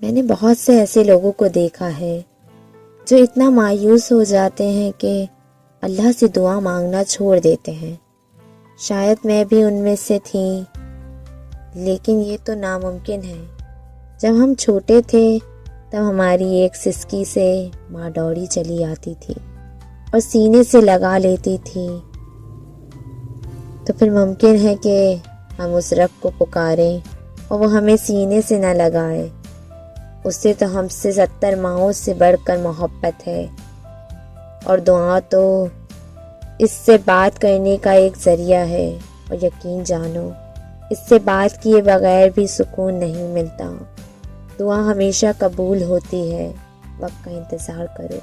میں نے بہت سے ایسے لوگوں کو دیکھا ہے جو اتنا مایوس ہو جاتے ہیں کہ اللہ سے دعا مانگنا چھوڑ دیتے ہیں۔ شاید میں بھی ان میں سے تھی، لیکن یہ تو ناممکن ہے۔ جب ہم چھوٹے تھے تب ہماری ایک سسکی سے ماں دوڑی چلی آتی تھی اور سینے سے لگا لیتی تھی، تو پھر ممکن ہے کہ ہم اس رب کو پکاریں اور وہ ہمیں سینے سے نہ لگائے۔ اس سے تو ہم سے 70 ماؤں سے بڑھ کر محبت ہے، اور دعا تو اس سے بات کرنے کا ایک ذریعہ ہے، اور یقین جانو اس سے بات کیے بغیر بھی سکون نہیں ملتا۔ دعا ہمیشہ قبول ہوتی ہے، وقت کا انتظار کرو۔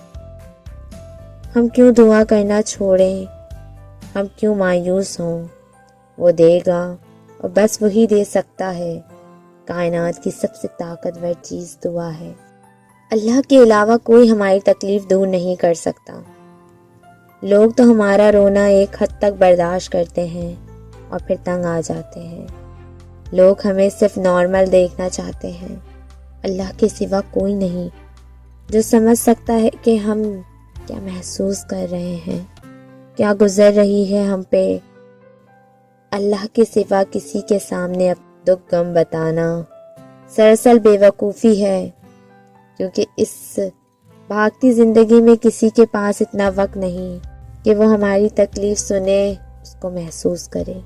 ہم کیوں دعا کرنا چھوڑیں؟ ہم کیوں مایوس ہوں؟ وہ دے گا، اور بس وہی دے سکتا ہے۔ کائنات کی سب سے طاقتور چیز دعا ہے۔ اللہ کے علاوہ کوئی ہماری تکلیف دور نہیں کر سکتا۔ لوگ تو ہمارا رونا ایک حد تک برداشت کرتے ہیں اور پھر تنگ آ جاتے ہیں۔ لوگ ہمیں صرف نارمل دیکھنا چاہتے ہیں۔ اللہ کے سوا کوئی نہیں جو سمجھ سکتا ہے کہ ہم کیا محسوس کر رہے ہیں، کیا گزر رہی ہے ہم پہ۔ اللہ کے سوا کسی کے سامنے اب دکھ غم بتانا سراسر بے وقوفی ہے، کیونکہ اس بھاگتی زندگی میں کسی کے پاس اتنا وقت نہیں کہ وہ ہماری تکلیف سنے، اس کو محسوس کرے۔